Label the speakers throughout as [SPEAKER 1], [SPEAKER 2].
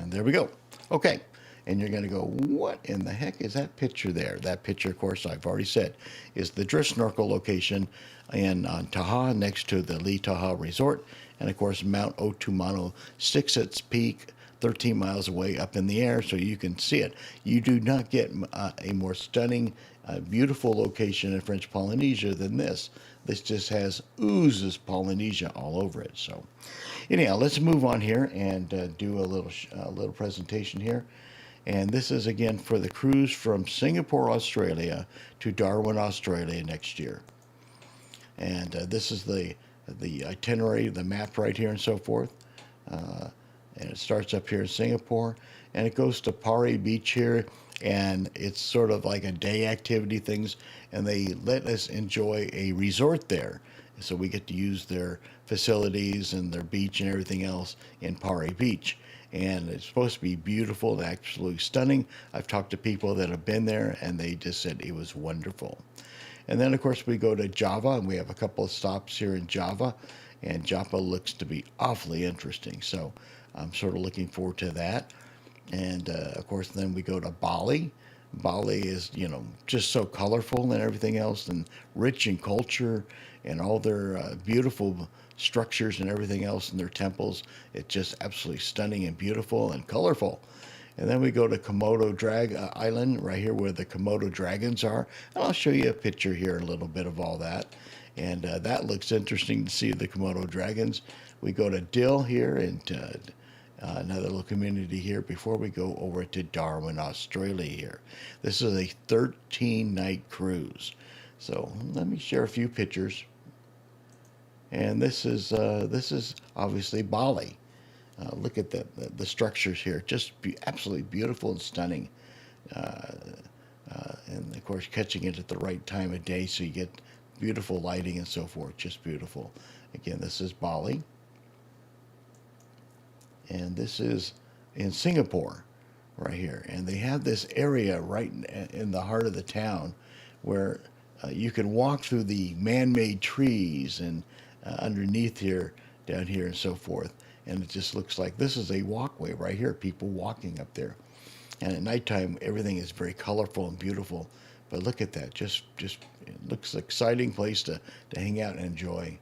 [SPEAKER 1] And there we go. Okay. And you're going to go, what in the heck is that picture there? That picture, of course, I've already said, is the drift snorkel location on Taha, next to the Lee Taha Resort. And of course, Mount Otumano sticks its peak 13 miles away up in the air, so you can see it. You do not get a more stunning, beautiful location in French Polynesia than this. This just has oozes Polynesia all over it. So, anyhow, let's move on here and do a little presentation here. And this is again for the cruise from Singapore, Australia to Darwin, Australia next year. And this is the itinerary, the map right here and so forth. And it starts up here in Singapore and it goes to Pari Beach here, and it's sort of like a day activity things, and they let us enjoy a resort there. So we get to use their facilities and their beach and everything else in Pari Beach. And it's supposed to be beautiful and absolutely stunning. I've talked to people that have been there and they just said it was wonderful. And then, of course, we go to Java, and we have a couple of stops here in Java. And Java looks to be awfully interesting. So I'm sort of looking forward to that. And, of course, then we go to Bali. Bali is, just so colorful and everything else, and rich in culture and all their beautiful structures and everything else in their temples. It's just absolutely stunning and beautiful and colorful. And then we go to Komodo Island, right here where the Komodo dragons are. And I'll show you a picture here, a little bit of all that. And that looks interesting to see the Komodo dragons. We go to Dill here, and another little community here before we go over to Darwin, Australia here. This is a 13-night cruise. So let me share a few pictures. And this is obviously Bali. Look at the structures here, just absolutely beautiful and stunning. And of course, catching it at the right time of day so you get beautiful lighting and so forth, just beautiful. Again, this is Bali. And this is in Singapore right here. And they have this area right in the heart of the town where you can walk through the man-made trees and underneath here, down here and so forth. And it just looks like this is a walkway right here, people walking up there. And at nighttime, everything is very colorful and beautiful. But look at that, just it looks an exciting place to hang out and enjoy.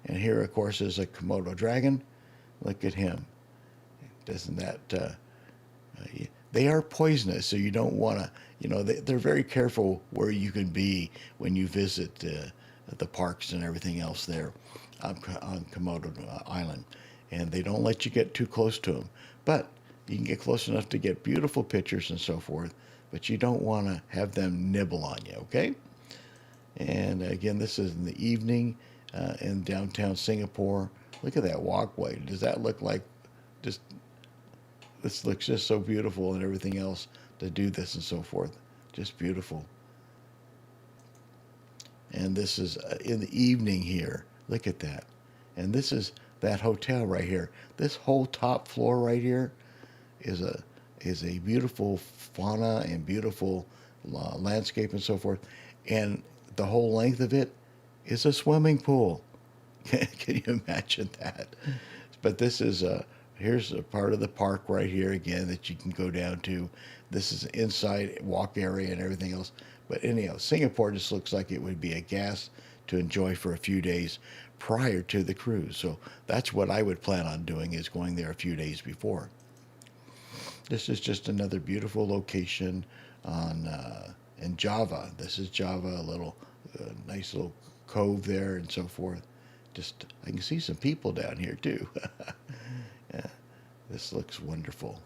[SPEAKER 1] And here, of course, is a Komodo dragon. Look at him. Doesn't that, they are poisonous, so you don't want to, they're very careful where you can be when you visit the parks and everything else there on Komodo Island. And they don't let you get too close to them. But you can get close enough to get beautiful pictures and so forth, but you don't want to have them nibble on you, okay? And again, this is in the evening in downtown Singapore. Look at that walkway. Does that look like just, this looks just so beautiful and everything else to do this and so forth. Just beautiful. And this is in the evening here. Look at that. And this is that hotel right here. This whole top floor right here is a beautiful fauna and beautiful landscape and so forth. And the whole length of it is a swimming pool. Can you imagine that? But this is here's a part of the park right here again that you can go down to. This is inside walk area and everything else. But anyhow, Singapore just looks like it would be a gas to enjoy for a few days prior to the cruise. So that's what I would plan on doing, is going there a few days before. This is just another beautiful location in Java. This is Java, a little nice little cove there and so forth. Just I can see some people down here too. Yeah, this looks wonderful.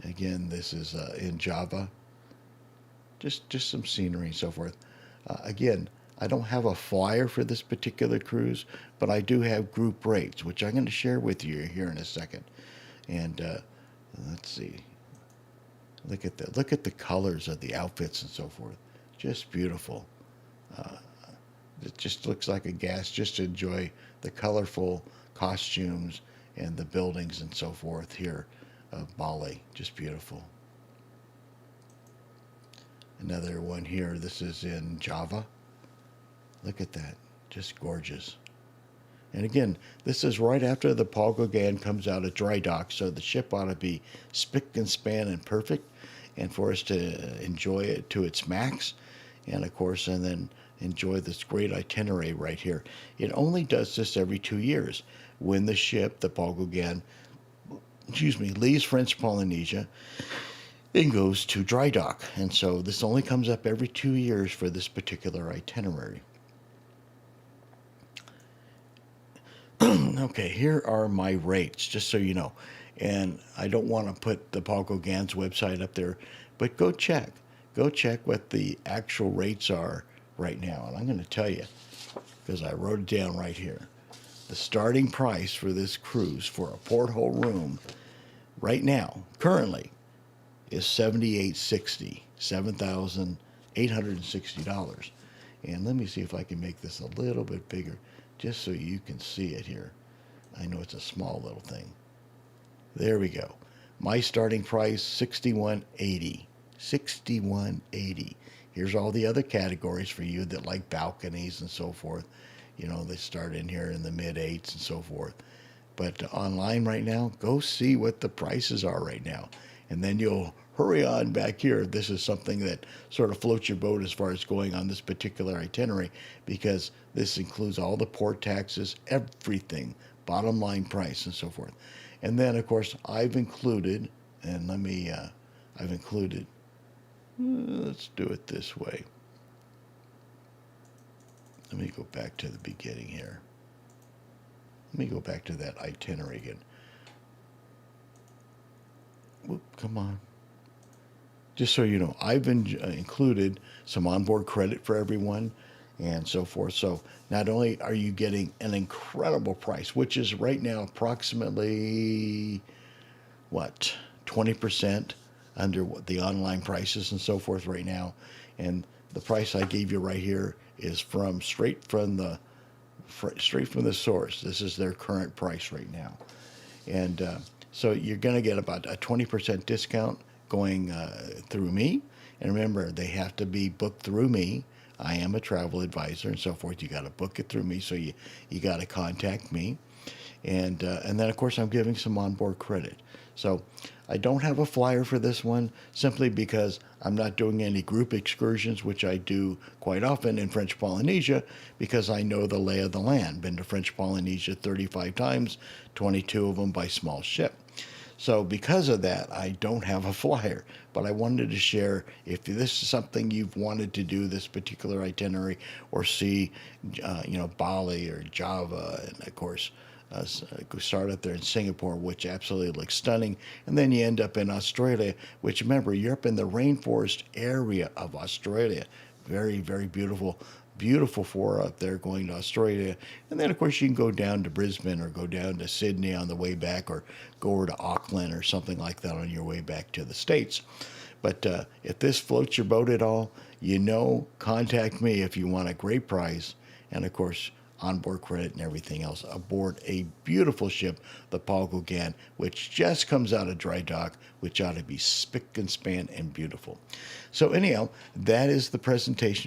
[SPEAKER 1] Again, this is in Java. Just some scenery and so forth. Again, I don't have a flyer for this particular cruise, but I do have group rates, which I'm going to share with you here in a second. And let's see. Look at the colors of the outfits and so forth. Just beautiful. It just looks like a gas just to enjoy the colorful costumes and the buildings and so forth here of Bali. Just beautiful. Another one here. This is in Java. Look at that. Just gorgeous. And again, this is right after the Paul Gauguin comes out of dry dock, so the ship ought to be spick and span and perfect, and for us to enjoy it to its max, and of course, and then enjoy this great itinerary right here. It only does this every 2 years when the ship, the Paul Gauguin, leaves French Polynesia and goes to dry dock. And so this only comes up every 2 years for this particular itinerary. Okay, here are my rates, just so you know. And I don't want to put the Paul Gauguin's website up there, but go check. Go check what the actual rates are right now. And I'm going to tell you, because I wrote it down right here. The starting price for this cruise for a porthole room right now, currently, is $7,860. And let me see if I can make this a little bit bigger, just so you can see it here. I know it's a small little thing. There we go. My starting price, $61.80. $61.80. Here's all the other categories for you that like balconies and so forth. You know, they start in here in the mid-8s and so forth. But online right now, go see what the prices are right now. And then you'll hurry on back here. This is something that sort of floats your boat as far as going on this particular itinerary, because this includes all the port taxes, everything, bottom line price and so forth. And then, of course, I've included, let's do it this way. Let me go back to the beginning here. Let me go back to that itinerary again. Whoop, come on. Just so you know, I've included some onboard credit for everyone and so forth. So not only are you getting an incredible price, which is right now approximately, 20% under what the online prices and so forth right now. And the price I gave you right here is straight from the source. This is their current price right now. And so you're going to get about a 20% discount going through me. And remember, they have to be booked through me. I am a travel advisor and so forth. You got to book it through me, so you got to contact me. And then, of course, I'm giving some onboard credit. So I don't have a flyer for this one simply because I'm not doing any group excursions, which I do quite often in French Polynesia, because I know the lay of the land. Been to French Polynesia 35 times, 22 of them by small ship. So because of that, I don't have a flyer, but I wanted to share if this is something you've wanted to do, this particular itinerary, or see, Bali or Java, and of course, start up there in Singapore, which absolutely looks stunning, and then you end up in Australia, which, remember, you're up in the rainforest area of Australia. Very, very beautiful. Beautiful for up there going to Australia. And then, of course, you can go down to Brisbane or go down to Sydney on the way back, or go over to Auckland or something like that on your way back to the States. But if this floats your boat at all, contact me if you want a great price. And, of course, onboard credit and everything else aboard a beautiful ship, the Paul Gauguin, which just comes out of dry dock, which ought to be spick and span and beautiful. So anyhow, that is the presentation